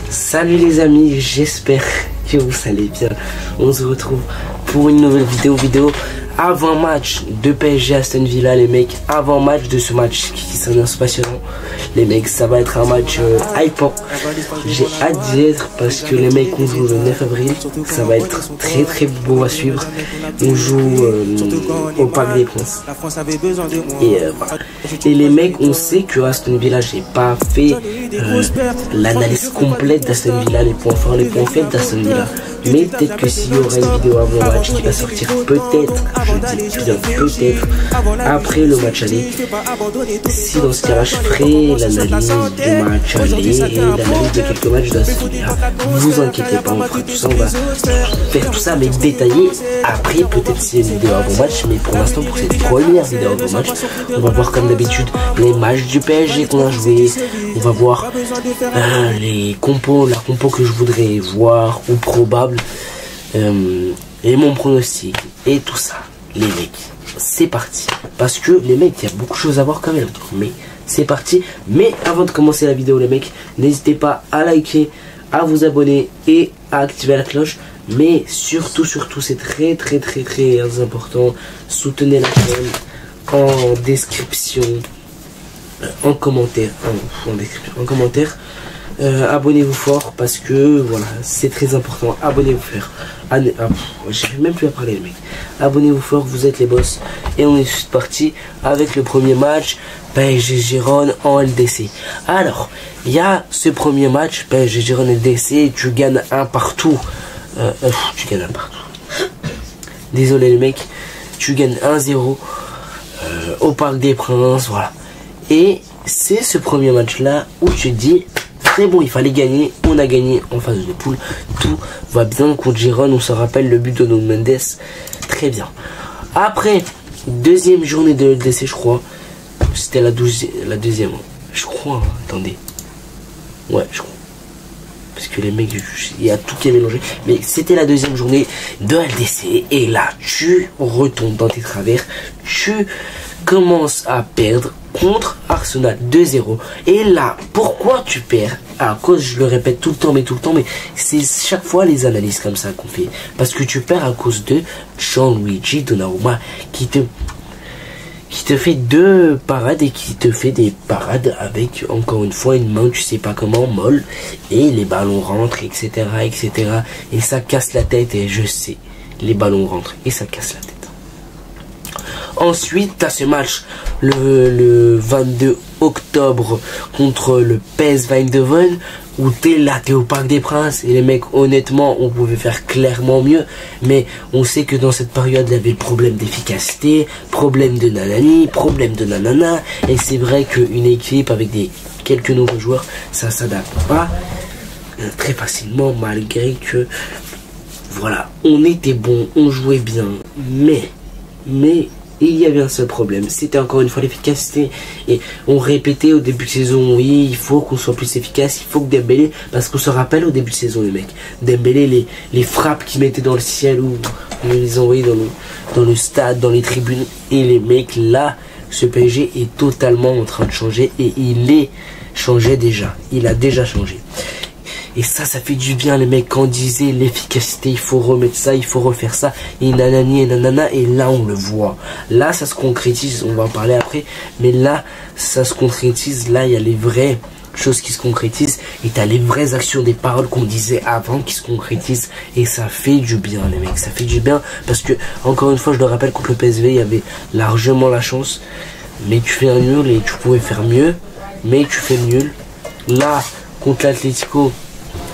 Salut les amis, j'espère que vous allez bien. On se retrouve pour une nouvelle vidéo avant match de PSG Aston Villa les mecs, avant match de ce match qui s'annonce passionnant. Les mecs, ça va être un match hypant. J'ai hâte d'y être parce que les mecs, on joue le 9 avril. Ça va être très beau à suivre. On joue au Parc des Princes. Et les mecs, on sait que Aston Villa, j'ai pas fait l'analyse complète d'Aston Villa, les points forts, les points faibles d'Aston Villa. Mais peut-être que s'il y aura une vidéo avant le match qui va sortir peut-être, je dis bien peut-être, après le match aller, si dans ce cas-là je ferai l'analyse du match aller et l'analyse de quelques matchs d'Aston Villa, vous inquiétez pas, on fera tout ça, on va faire tout ça mais détaillé. Après peut-être c'est une vidéo avant match, mais pour l'instant pour cette première vidéo avant match, on va voir comme d'habitude les matchs du PSG qu'on a joué, on va voir les compos, la compo que je voudrais voir ou probable. Et mon pronostic et tout ça, les mecs, c'est parti. Parce que les mecs, il y a beaucoup de choses à voir quand même. Mais c'est parti. Mais avant de commencer la vidéo, les mecs, n'hésitez pas à liker, à vous abonner et à activer la cloche. Mais surtout, c'est très important. Soutenez la chaîne en description, en commentaire, en commentaire. Abonnez-vous fort parce que voilà, c'est très important. Abonnez-vous fort. J'arrive même plus à parler les mecs. Abonnez-vous fort, vous êtes les boss. Et on est parti avec le premier match PSG Gérone en LDC. Alors, il y a ce premier match PSG Gérone LDC, tu gagnes un partout. Tu gagnes un partout. Désolé les mecs, tu gagnes 1-0 au Parc des Princes, voilà. Et c'est ce premier match là où tu te dis c'est bon, il fallait gagner, on a gagné en phase de poule, tout va bien contre Gérone, on se rappelle le but de Nuno Mendes, très bien. Après, deuxième journée de LDC, je crois, c'était la deuxième, je crois, hein, attendez, ouais, je crois, parce que les mecs, il y a tout qui est mélangé, mais c'était la deuxième journée de LDC, et là, tu retombes dans tes travers, tu commences à perdre contre Arsenal 2-0. Et là, pourquoi tu perds? À cause, je le répète tout le temps, mais c'est chaque fois les analyses comme ça qu'on fait. Parce que tu perds à cause de Gianluigi Donnarumma qui te fait deux parades et qui te fait des parades avec, encore une fois, une main, tu sais pas comment, molle. Et les ballons rentrent, etc. Et ça casse la tête, et je sais, les ballons rentrent et ça casse la tête. Ensuite, tu as ce match le 22 octobre contre le PSV Eindhoven où t'es là, t'es au Parc des Princes et les mecs, honnêtement, on pouvait faire clairement mieux, mais on sait que dans cette période, il y avait le problème d'efficacité, problème de nanani, problème de nanana, et c'est vrai qu'une équipe avec quelques nouveaux joueurs, ça s'adapte pas très facilement malgré que, voilà, on était bon, on jouait bien, mais il y avait un seul problème, c'était encore une fois l'efficacité. Et on répétait au début de saison, oui, il faut qu'on soit plus efficace, il faut que Dembélé, parce qu'on se rappelle au début de saison les mecs, Dembélé, les frappes qu'il mettait dans le ciel ou on les envoyait dans le stade, dans les tribunes, et les mecs là, ce PSG est totalement en train de changer, et il est changé déjà, il a déjà changé. Et ça fait du bien les mecs, quand on disait l'efficacité, il faut remettre ça, il faut refaire ça, et nanani et nanana, et là on le voit. Là ça se concrétise, on va en parler après, mais là ça se concrétise, là il y a les vraies choses qui se concrétisent, et t'as les vraies actions des paroles qu'on disait avant qui se concrétisent, et ça fait du bien les mecs, ça fait du bien, parce que encore une fois je le rappelle, contre le PSV il y avait largement la chance, mais tu fais un nul et tu pouvais faire mieux, mais tu fais nul. Là contre l'Atlético,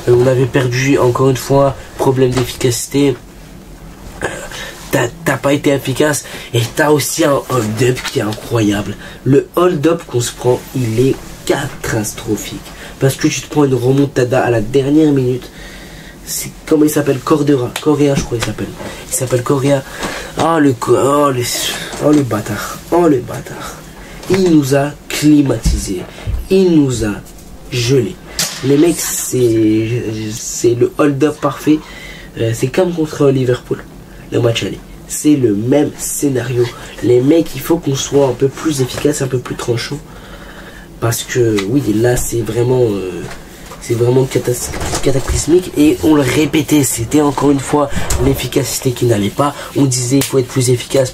on avait perdu, encore une fois, problème d'efficacité. T'as pas été efficace. Et t'as aussi un hold-up qui est incroyable. Le hold-up qu'on se prend, il est catastrophique. Parce que tu te prends une remontada à la dernière minute. C'est comment il s'appelle? Correa, je crois il s'appelle. Il s'appelle Correa. Oh le bâtard. Oh le bâtard. Il nous a climatisé. Il nous a gelé. Les mecs, c'est le hold-up parfait. C'est comme contre Liverpool, le match aller. C'est le même scénario. Les mecs, il faut qu'on soit un peu plus efficace, un peu plus tranchant. Parce que, oui, là, c'est vraiment c'est vraiment cataclysmique. Et on le répétait, c'était encore une fois l'efficacité qui n'allait pas. On disait il faut être plus efficace,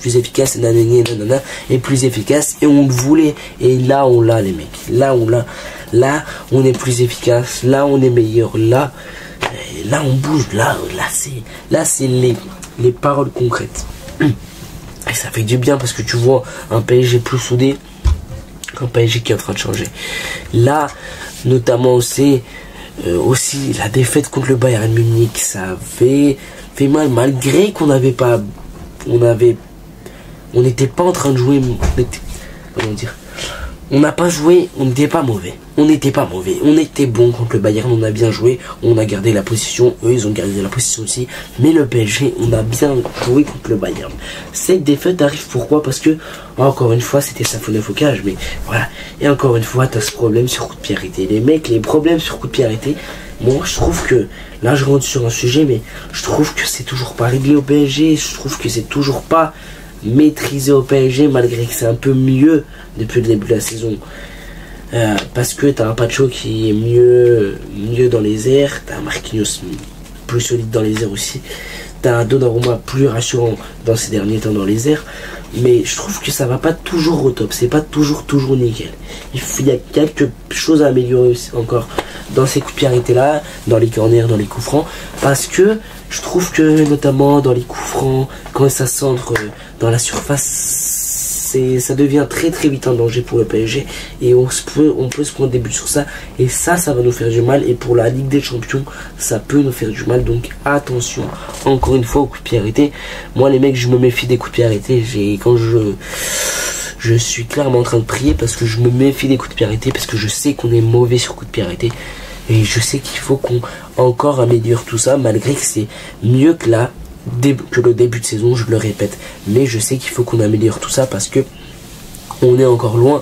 et nanana, et plus efficace. Et on le voulait. Et là, on l'a, les mecs. Là, on l'a. Là, on est plus efficace. Là, on est meilleur. Là, on bouge. Là, c'est les paroles concrètes. Et ça fait du bien parce que tu vois un PSG plus soudé, un PSG qui est en train de changer. Là, notamment aussi la défaite contre le Bayern Munich, ça fait mal, malgré qu'on n'avait pas, on n'était pas en train de jouer, on n'a pas joué, on n'était pas mauvais. On était bon contre le Bayern, on a bien joué, on a gardé la position, eux ils ont gardé la position aussi. Mais le PSG, on a bien joué contre le Bayern. Cette défaite arrive pourquoi? Parce que, encore une fois, c'était sa faute de focage, mais voilà. Et encore une fois, t'as ce problème sur coup de pied arrêté. Les mecs, les problèmes sur coup de pied arrêté, moi je trouve que, là je rentre sur un sujet, mais je trouve que c'est toujours pas réglé au PSG, je trouve que c'est toujours pas maîtrisé au PSG, malgré que c'est un peu mieux depuis le début de la saison. Parce que t'as un Pacho qui est mieux dans les airs, t'as un Marquinhos plus solide dans les airs aussi, t'as un Donnarumma plus rassurant dans ces derniers temps dans les airs, mais je trouve que ça va pas toujours au top, c'est pas toujours nickel. Il y a quelques choses à améliorer aussi encore dans ces coups de pied arrêtés là, dans les corners, dans les coups francs, parce que je trouve que notamment dans les coups francs, quand ça centre dans la surface, ça devient très vite un danger pour le PSG, et on peut se prendre des buts sur ça, et ça va nous faire du mal, et pour la Ligue des Champions ça peut nous faire du mal. Donc attention encore une fois aux coups de pied arrêtés. Moi les mecs, je me méfie des coups de pied arrêtés. Quand je suis clairement en train de prier parce que je me méfie des coups de pied arrêtés, parce que je sais qu'on est mauvais sur coups de pied arrêtés, et je sais qu'il faut qu'on encore améliore tout ça, malgré que c'est mieux que le début de saison, je le répète, mais je sais qu'il faut qu'on améliore tout ça parce que on est encore loin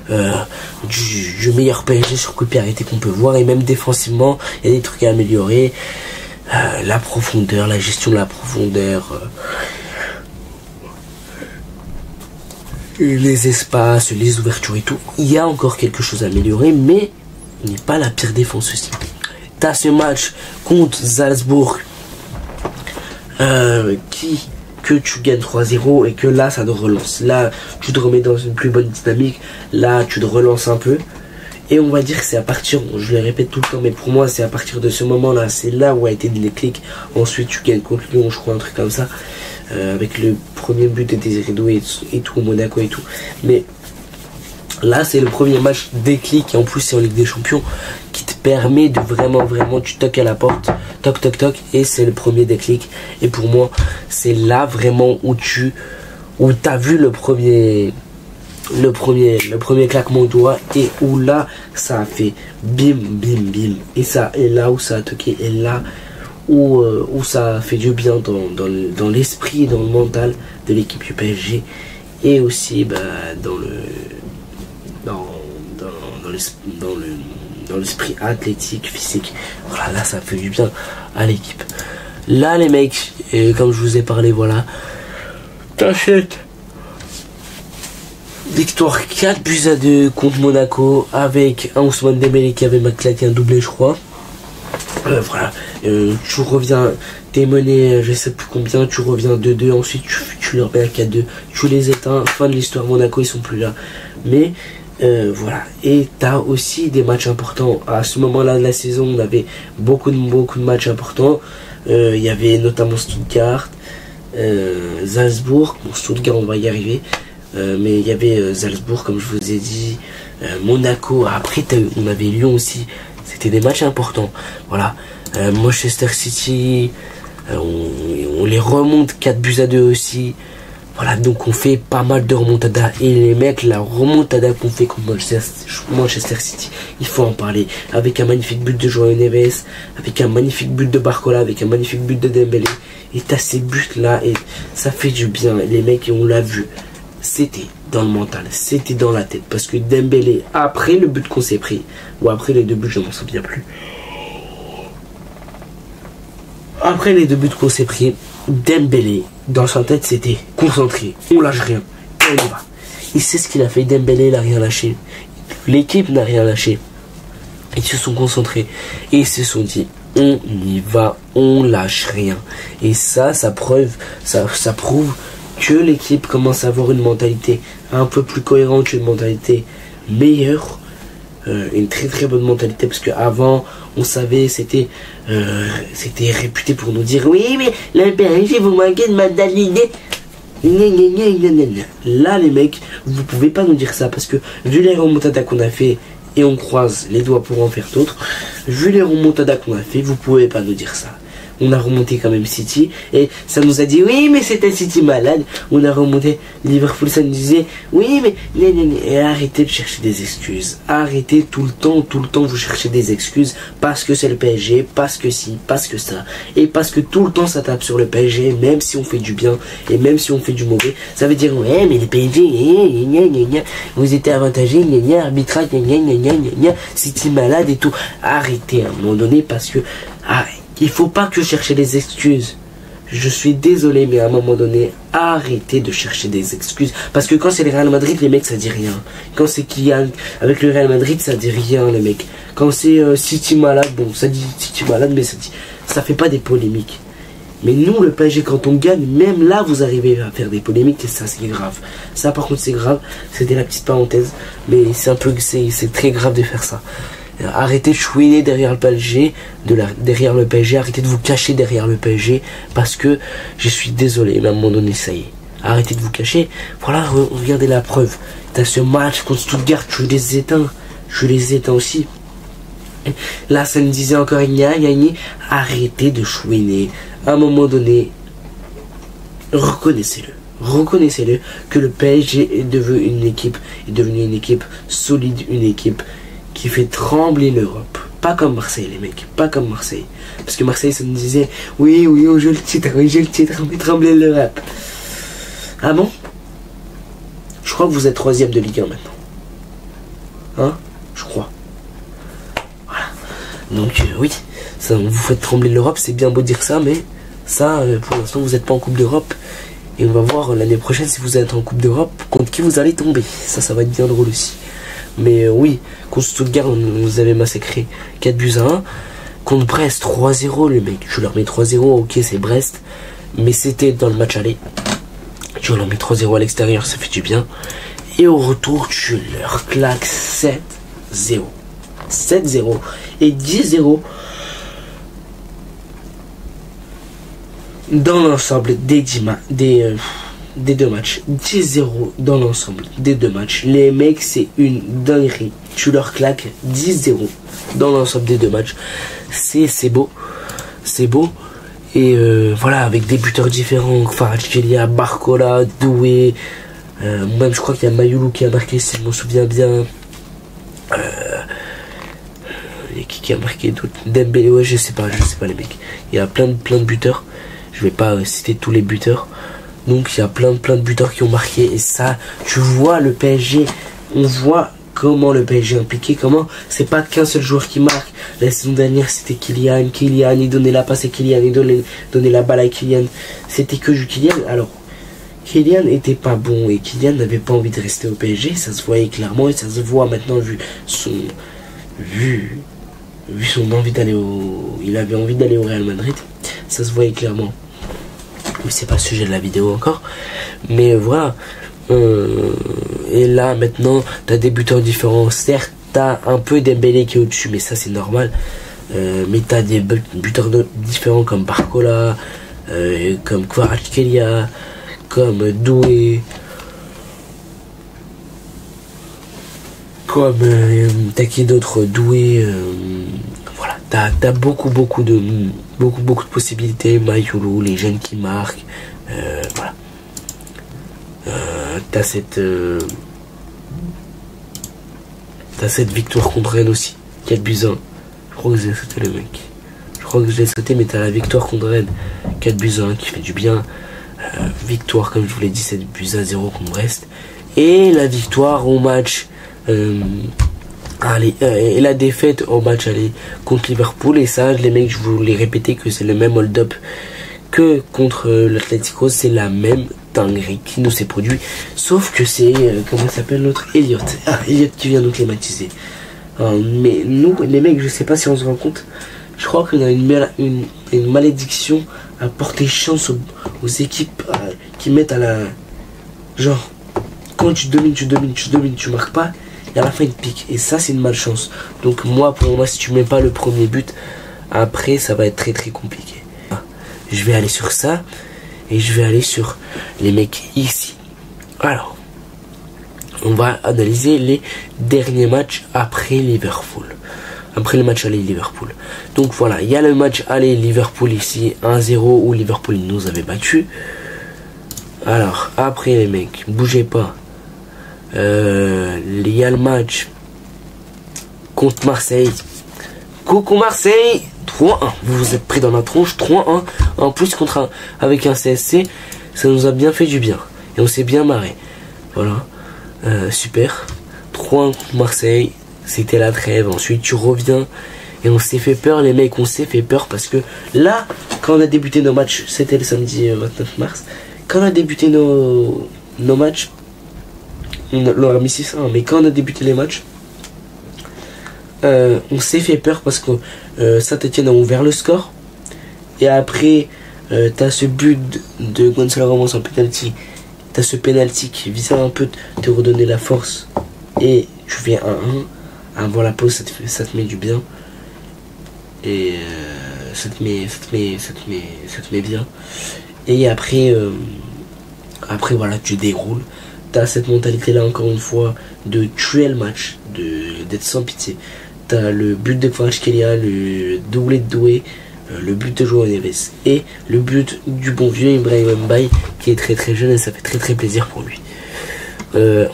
du meilleur PSG sur coup de pied arrêté qu'on peut voir, et même défensivement il y a des trucs à améliorer, la profondeur, la gestion de la profondeur, les espaces, les ouvertures et tout, il y a encore quelque chose à améliorer, mais il n'est pas la pire défense aussi. T'as ce match contre Salzbourg que tu gagnes 3-0, et que là ça te relance, là tu te remets dans une plus bonne dynamique, là tu te relances un peu, et on va dire que c'est à partir, je le répète tout le temps, mais pour moi c'est à partir de ce moment là, c'est là où a été le déclic. Ensuite tu gagnes contre Lyon, je crois, un truc comme ça, avec le premier but de Désiré Doué et tout, Monaco et tout, mais là c'est le premier match déclic, et en plus c'est en Ligue des Champions, qui te permet de vraiment tu toques à la porte, toc, et c'est le premier déclic. Et pour moi c'est là vraiment où t'as vu le premier claquement de doigts, et où là ça a fait bim, et là où ça a toqué, et là où ça a fait du bien dans l'esprit et dans le mental de l'équipe du PSG, et aussi dans l'esprit athlétique, physique. Voilà, là ça fait du bien à l'équipe. Là les mecs, comme je vous ai parlé, voilà, t'achètes victoire 4-2 contre Monaco, avec un Ousmane Dembélé qui avait claqué un doublé, je crois. Voilà, tu reviens, t'es mené je sais plus combien, tu reviens 2-2, ensuite tu leur mets un 4-2, tu les éteins, fin de l'histoire. Monaco ils sont plus là, mais voilà. Et t'as aussi des matchs importants. À ce moment là de la saison, on avait beaucoup de matchs importants. Il y avait notamment Stuttgart, Salzbourg. Bon, Stuttgart on va y arriver, mais il y avait Salzbourg comme je vous ai dit, Monaco. Après on avait Lyon aussi. C'était des matchs importants. Voilà, Manchester City, on les remonte 4-2 aussi. Voilà, donc on fait pas mal de remontada, et les mecs, la remontada qu'on fait contre Manchester City, il faut en parler, avec un magnifique but de João Neves, avec un magnifique but de Barcola, avec un magnifique but de Dembélé, et t'as ces buts là, et ça fait du bien. Les mecs, on l'a vu, c'était dans le mental, c'était dans la tête, parce que Dembélé, après le but qu'on s'est pris, ou après les deux buts, je m'en souviens plus, après les deux buts qu'on s'est pris, Dembélé, dans sa tête, c'était concentré, on lâche rien, et on y va. Il sait ce qu'il a fait, Dembélé, il n'a rien lâché. L'équipe n'a rien lâché. Ils se sont concentrés et ils se sont dit on y va, on lâche rien. Et ça prouve que l'équipe commence à avoir une mentalité un peu plus cohérente, une mentalité meilleure, une très très bonne mentalité, parce qu'avant on savait, c'était réputé pour nous dire oui mais le PSG vous manquez de mentalité. Là les mecs, vous pouvez pas nous dire ça, parce que vu les remontadas qu'on a fait, et on croise les doigts pour en faire d'autres, vu les remontadas qu'on a fait, vous pouvez pas nous dire ça. On a remonté quand même City et ça nous a dit oui mais c'était City malade. On a remonté Liverpool, ça nous disait oui mais et arrêtez de chercher des excuses. Arrêtez tout le temps vous cherchez des excuses parce que c'est le PSG, parce que si, parce que ça, et parce que tout le temps ça tape sur le PSG, même si on fait du bien et même si on fait du mauvais. Ça veut dire ouais mais le PSG vous étiez avantagé, arbitrage, City malade et tout. Arrêtez à un moment donné, parce que il faut pas que chercher des excuses. Je suis désolé, mais à un moment donné, arrêtez de chercher des excuses. Parce que quand c'est le Real Madrid, les mecs, ça dit rien. Quand c'est Kylian avec le Real Madrid, ça dit rien, les mecs. Quand c'est City malade, bon, ça dit City malade, mais ça fait pas des polémiques. Mais nous, le PSG, quand on gagne, même là, vous arrivez à faire des polémiques, et ça, c'est grave. Ça, par contre, c'est grave. C'était la petite parenthèse, mais c'est très grave de faire ça. Arrêtez de chouiner derrière le PSG, arrêtez de vous cacher derrière le PSG, parce que je suis désolé, mais à un moment donné, ça y est. Arrêtez de vous cacher. Voilà, regardez la preuve. T'as ce match contre Stuttgart, je les éteins aussi. Là, ça me disait encore arrêtez de chouiner. À un moment donné, reconnaissez-le que le PSG est devenu une équipe solide, une équipe qui fait trembler l'Europe. Pas comme Marseille, les mecs, pas comme Marseille. Parce que Marseille, ça nous disait oui, on joue le titre, on fait trembler l'Europe. Ah bon? Je crois que vous êtes 3e de Ligue 1 maintenant. Hein? Je crois. Voilà. Donc oui, ça, vous faites trembler l'Europe, c'est bien beau dire ça, mais ça, pour l'instant, vous n'êtes pas en Coupe d'Europe. Et on va voir l'année prochaine, si vous êtes en Coupe d'Europe, contre qui vous allez tomber. Ça va être bien drôle aussi. Mais oui, contre Stuttgart, on nous avait massacré 4-1. Contre Brest, 3-0, les mecs. Je leur mets 3-0, ok, c'est Brest. Mais c'était dans le match aller. Tu leur mets 3-0 à l'extérieur, ça fait du bien. Et au retour, tu leur claques 7-0. 7-0 et 10-0 dans l'ensemble des deux matchs. 10-0 dans l'ensemble des deux matchs. Les mecs, c'est une dinguerie. Tu leur claques 10-0 dans l'ensemble des deux matchs. C'est beau. C'est beau. Et voilà, avec des buteurs différents. Kvaratskhelia, Barcola, Doué. Même je crois qu'il y a Mayoulou qui a marqué, si je m'en souviens bien. Et qui a marqué d'autres, Dembélé, ouais, je sais pas les mecs. Il y a plein de buteurs. Je vais pas citer tous les buteurs. Donc il y a plein de buteurs qui ont marqué. Et ça, tu vois le PSG. On voit comment le PSG est impliqué. Comment c'est pas qu'un seul joueur qui marque. La saison dernière c'était Kylian, il donnait la passe à Kylian, il donnait la balle à Kylian. C'était que du Kylian. Alors Kylian était pas bon et Kylian n'avait pas envie de rester au PSG. Ça se voyait clairement et ça se voit maintenant vu son envie d'aller il avait envie d'aller au Real Madrid. Ça se voyait clairement. Mais c'est pas le sujet de la vidéo encore. Mais voilà. Et là maintenant t'as des buteurs différents. Certes t'as un peu Dembélé qui est au-dessus, mais ça c'est normal. Mais t'as des buteurs différents comme Barcola, comme Kvaratskhelia, comme Doué, comme t'as qui d'autre, Doué. Voilà, t'as beaucoup de possibilités. Mayoulou, les jeunes qui marquent. Voilà. T'as cette victoire contre Rennes aussi, 4-1. Je crois que j'ai sauté le mec. Je crois que je l'ai sauté, mais t'as la victoire contre Rennes, 4-1 qui fait du bien. Victoire, comme je vous l'ai dit, 7-0 contre Brest. Et la victoire au match. Et la défaite au match aller contre Liverpool. Et ça, les mecs, je vous l'ai répété que c'est le même hold-up que contre l'Atlético. C'est la même dinguerie qui nous s'est produit. Sauf que c'est, comment s'appelle l'autre, Elliott. Elliott qui vient nous clématiser. Mais nous, les mecs, je sais pas si on se rend compte, je crois qu'on a une malédiction à porter chance aux équipes qui mettent à la... Genre, quand tu domines, tu marques pas, et à la fin il te pique. Et ça, c'est une malchance. Donc moi, pour moi, si tu mets pas le premier but, après, ça va être très très compliqué. Je vais aller sur ça, et je vais aller sur les mecs ici. Alors, on va analyser les derniers matchs après Liverpool. Après le match aller Liverpool. Donc voilà, il y a le match aller Liverpool ici, 1-0, où Liverpool nous avait battu. Alors, après les mecs, bougez pas. Il y a le match contre Marseille. Coucou Marseille, 3-1. Vous êtes pris dans la tronche, 3-1. En plus, avec un CSC, ça nous a bien fait du bien. Et on s'est bien marré. Voilà. Super. 3-1 contre Marseille. C'était la trêve. Ensuite, tu reviens. Et on s'est fait peur, les mecs. On s'est fait peur parce que là, quand on a débuté nos matchs, c'était le samedi 29 mars. Quand on a débuté nos matchs, on a mis 6-1. Mais quand on a débuté les matchs, on s'est fait peur parce que Saint-Etienne a ouvert le score. Et après, t'as ce but de Gonzalo Ramos en penalty. T'as ce penalty qui vise un peu te redonner la force. Et tu fais 1-1. Avant la pause, ça te met du bien. Et ça te met bien. Et après, voilà, tu déroules. T'as cette mentalité là encore une fois de tuer le match, d'être sans pitié. T'as le but de Kvaratskhelia, le doublé de Doué, le but de João Neves et le but du bon vieux Ibrahim Mbaye qui est très très jeune et ça fait très très plaisir pour lui.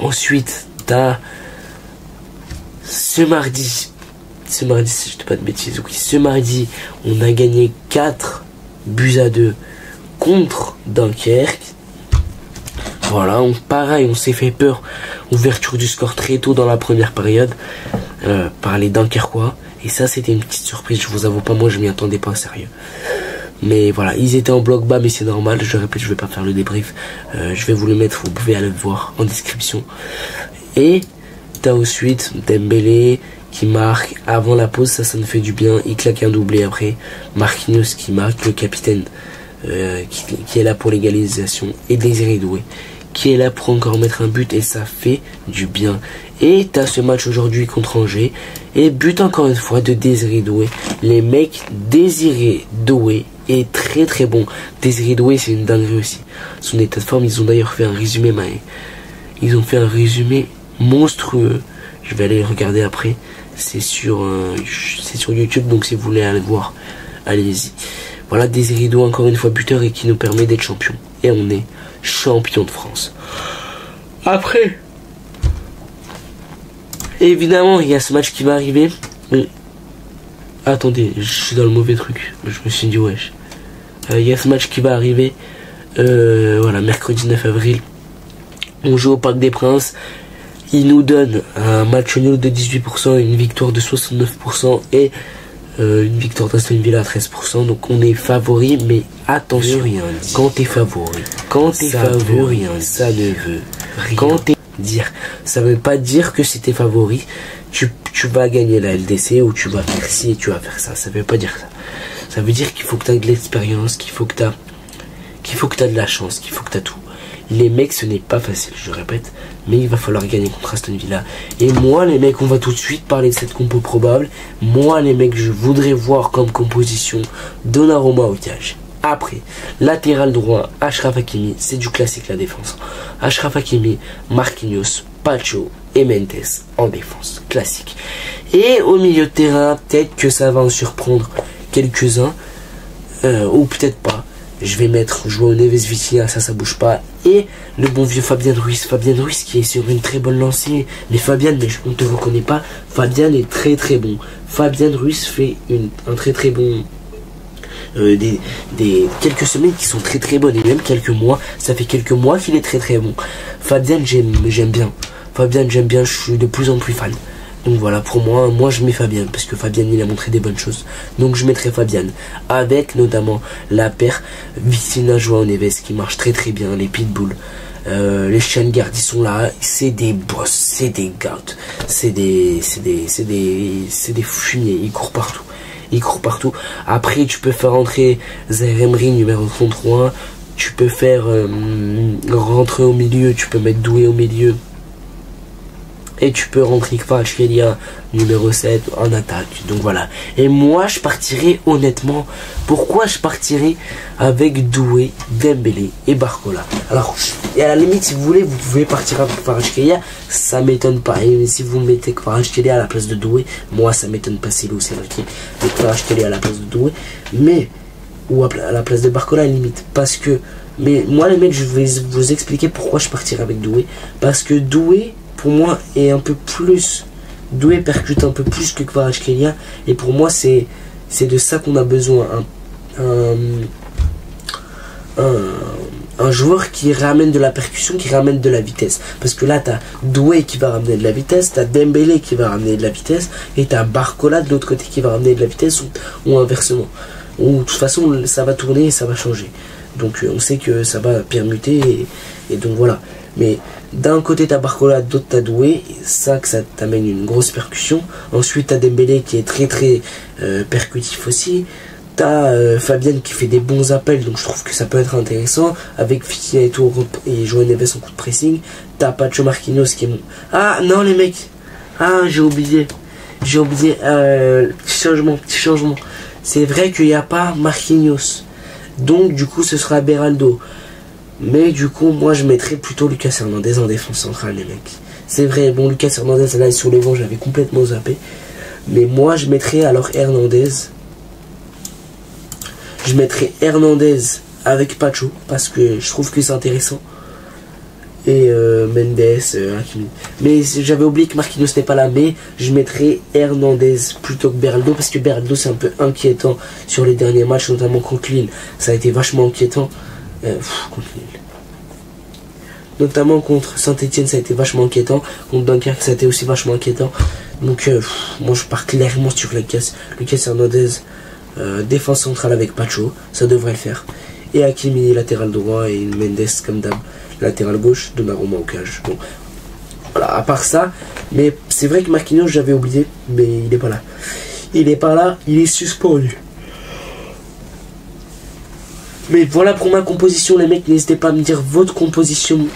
Ensuite, t'as ce mardi, si je dis pas de bêtises, oui, ce mardi, on a gagné 4-2 contre Dunkerque. Voilà, pareil, on s'est fait peur. Ouverture du score très tôt dans la première période par les Dunkerquois. Et ça, c'était une petite surprise. Je vous avoue pas, moi, je m'y attendais pas, sérieux. Mais voilà, ils étaient en bloc bas, mais c'est normal. Je répète, je vais pas faire le débrief. Je vais vous le mettre, vous pouvez aller le voir en description. Et t'as ensuite Dembélé qui marque avant la pause, ça nous fait du bien. Il claque un doublé après. Marquinhos qui marque, le capitaine qui est là pour l'égalisation. Et Désiré Doué qui est là pour encore mettre un but et ça fait du bien. Et t'as ce match aujourd'hui contre Angers et but encore une fois de Désiré Doué. Les mecs, Désiré Doué est très très bon. Désiré Doué, c'est une dinguerie aussi. Son état de forme, ils ont d'ailleurs fait un résumé, ils ont fait un résumé monstrueux. Je vais aller regarder après. C'est sur YouTube, donc si vous voulez aller voir, allez-y. Voilà, Désiré Doué encore une fois buteur et qui nous permet d'être champion. Et on est champion de France. Après, évidemment, il y a ce match qui va arriver. Attendez, je suis dans le mauvais truc. Je me suis dit wesh. Il y a ce match qui va arriver. Voilà, mercredi 9 avril. On joue au Parc des Princes. Il nous donne un match nul de 18%, une victoire de 69% et une victoire d'Aston Villa à 13%. Donc on est favori, mais attention, quand t'es favori, ça ne veut rien dire. Ça veut pas dire que si t'es favori, tu vas gagner la LDC ou tu vas faire ci et tu vas faire ça. Ça veut pas dire ça. Ça veut dire qu'il faut que tu aies de l'expérience, qu'il faut que tu aies de la chance, qu'il faut que tu aies tout. Les mecs, ce n'est pas facile, je répète, mais il va falloir gagner contre Aston Villa. Et moi, les mecs, on va tout de suite parler de cette compo probable. Moi, les mecs, je voudrais voir comme composition Donnarumma au cage. Après, latéral droit, Achraf Hakimi, c'est du classique la défense. Achraf Hakimi, Marquinhos, Pacho et Mendes en défense, classique. Et au milieu de terrain, peut-être que ça va en surprendre quelques-uns, ou peut-être pas. Je vais mettre João Neves Vitinha, ça bouge pas. Et le bon vieux Fabien Ruiz qui est sur une très bonne lancée. Mais Fabien, on ne te reconnaît pas. Fabien est très très bon. Fabien Ruiz fait un très très bon. Quelques semaines qui sont très très bonnes. Et même quelques mois. Ça fait quelques mois qu'il est très très bon. Fabien, j'aime bien. Fabien, j'aime bien. Je suis de plus en plus fan. Donc voilà, pour moi je mets Fabien, parce que Fabien il a montré des bonnes choses. Donc je mettrai Fabien, avec notamment la paire Vitinha João Neves qui marche très très bien, les pitbulls. Les chiens de garde ils sont là, c'est des boss, c'est des gouts, c'est des fumiers, ils courent partout. Ils courent partout. Après tu peux faire rentrer Zaire Emery numéro 33, tu peux faire rentrer au milieu, tu peux mettre Doué au milieu. Et tu peux rentrer Kvaratskhelia numéro 7 en attaque. Donc voilà. Et moi je partirai honnêtement. Pourquoi je partirai avec Doué, Dembélé et Barcola. Alors, et à la limite si vous voulez, vous pouvez partir avec Kvaratskhelia. Ça m'étonne pas. Et si vous mettez Kvaratskhelia à la place de Doué, moi ça m'étonne pas. C'est Lou, c'est vrai qui met Kvaratskhelia à la place de Doué. Mais, ou à la place de Barcola à la limite. Parce que, mais moi les mecs, je vais vous expliquer pourquoi je partirai avec Doué. Parce que Doué, pour moi, est un peu plus... Doué percute un peu plus que Kvaratskhelia. Et pour moi, c'est de ça qu'on a besoin. Un joueur qui ramène de la percussion, qui ramène de la vitesse. Parce que là, tu as Doué qui va ramener de la vitesse, tu as Dembélé qui va ramener de la vitesse, et tu as Barcola de l'autre côté qui va ramener de la vitesse, ou inversement. Ou de toute façon, ça va tourner et ça va changer. Donc on sait que ça va permuter, et donc voilà. Mais d'un côté t'as Barcola, d'autre t'as Doué, ça t'amène une grosse percussion. Ensuite t'as Dembélé qui est très percutif aussi. T'as Fabian qui fait des bons appels, donc je trouve que ça peut être intéressant. Avec Vitinha et tout, et João Neves en coup de pressing. T'as Pacho Marquinhos qui est... Ah non les mecs. Ah j'ai oublié. Petit changement. C'est vrai qu'il n'y a pas Marquinhos. Donc du coup ce sera Beraldo. Mais du coup moi je mettrais plutôt Lucas Hernandez en défense centrale les mecs. C'est vrai, bon Lucas Hernandez là est sur les bancs, j'avais complètement zappé. Mais moi je mettrais alors Hernandez. Je mettrais Hernandez avec Pacho parce que je trouve que c'est intéressant. Et Mendes, Hakimi. Mais j'avais oublié que Marquinhos n'est pas là, mais je mettrais Hernandez plutôt que Beraldo parce que Beraldo c'est un peu inquiétant sur les derniers matchs, notamment contre Lille. Ça a été vachement inquiétant. Contre Lille. Notamment contre Saint-Etienne, ça a été vachement inquiétant. Contre Dunkerque, ça a été aussi vachement inquiétant. Donc, moi je pars clairement sur Lucas Hernandez, défense centrale avec Pacho, ça devrait le faire. Et Hakimi latéral droit et Mendes comme d'hab latéral gauche, Donnarumma au cage. Bon, voilà, à part ça, mais c'est vrai que Marquinhos j'avais oublié, mais il n'est pas là. Il est suspendu. Mais voilà pour ma composition les mecs, n'hésitez pas à me dire votre composition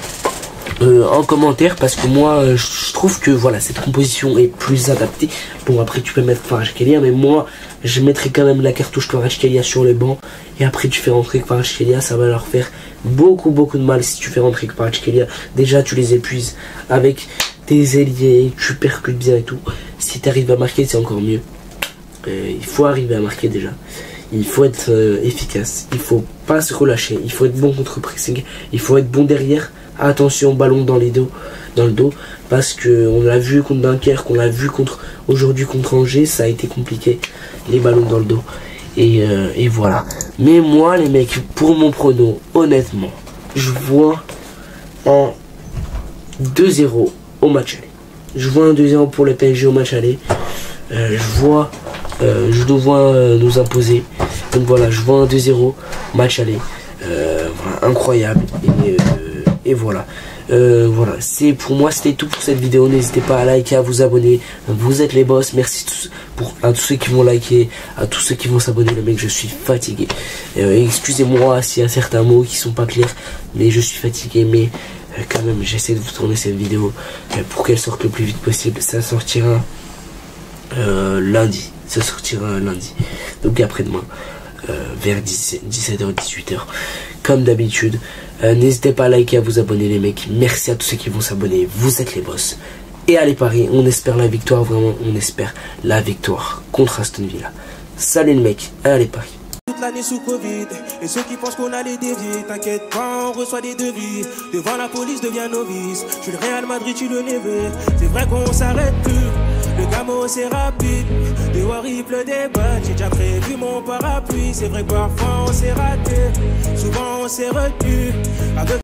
en commentaire parce que moi je trouve que voilà cette composition est plus adaptée. Bon après tu peux mettre Kvaratskhelia mais moi je mettrai quand même la cartouche Kvaratskhelia sur les bancs et après tu fais rentrer Kvaratskhelia, ça va leur faire beaucoup de mal si tu fais rentrer Kvaratskhelia. Déjà tu les épuises avec tes ailiers, tu percutes bien et tout. Si tu arrives à marquer c'est encore mieux. Il faut arriver à marquer déjà. Il faut être efficace, il faut pas se relâcher, il faut être bon contre pressing, il faut être bon derrière. Attention ballon dans le dos, parce que on l'a vu contre Dunkerque, on l'a vu aujourd'hui contre Angers, ça a été compliqué, les ballons dans le dos. Et voilà. Mais moi les mecs, pour mon prono, honnêtement, je vois en 2-0 au match aller. Je vois un 2-0 pour le PSG au match aller. Je nous vois nous imposer. Donc voilà, je vois un 2-0 match aller. Voilà, incroyable. Et voilà. Voilà, c'est pour moi c'était tout pour cette vidéo. N'hésitez pas à liker, à vous abonner. Vous êtes les boss. Merci à tous ceux qui vont liker, à tous ceux qui vont s'abonner. Les mecs, je suis fatigué. Excusez-moi s'il y a certains mots qui sont pas clairs, mais je suis fatigué. Mais quand même, j'essaie de vous tourner cette vidéo pour qu'elle sorte le plus vite possible. Ça sortira lundi. Ça sortira lundi. Donc après-demain, vers 17h, 18h. Comme d'habitude. N'hésitez pas à liker, à vous abonner les mecs. Merci à tous ceux qui vont s'abonner. Vous êtes les boss. Et allez Paris, on espère la victoire. Vraiment, on espère la victoire contre Aston Villa. Salut les mecs, allez Paris. Toute l'année sous Covid, et ceux qui pensent qu'on a les déviés, t'inquiète pas, on reçoit des devis. Devant la police devient novice. Je suis le Real Madrid, tu le neveu. C'est vrai qu'on s'arrête plus. Le gamo c'est rapide. Dehors il pleut des balles. J'ai déjà prévu mon parapluie. C'est vrai que parfois on s'est raté. Souvent on s'est retenu.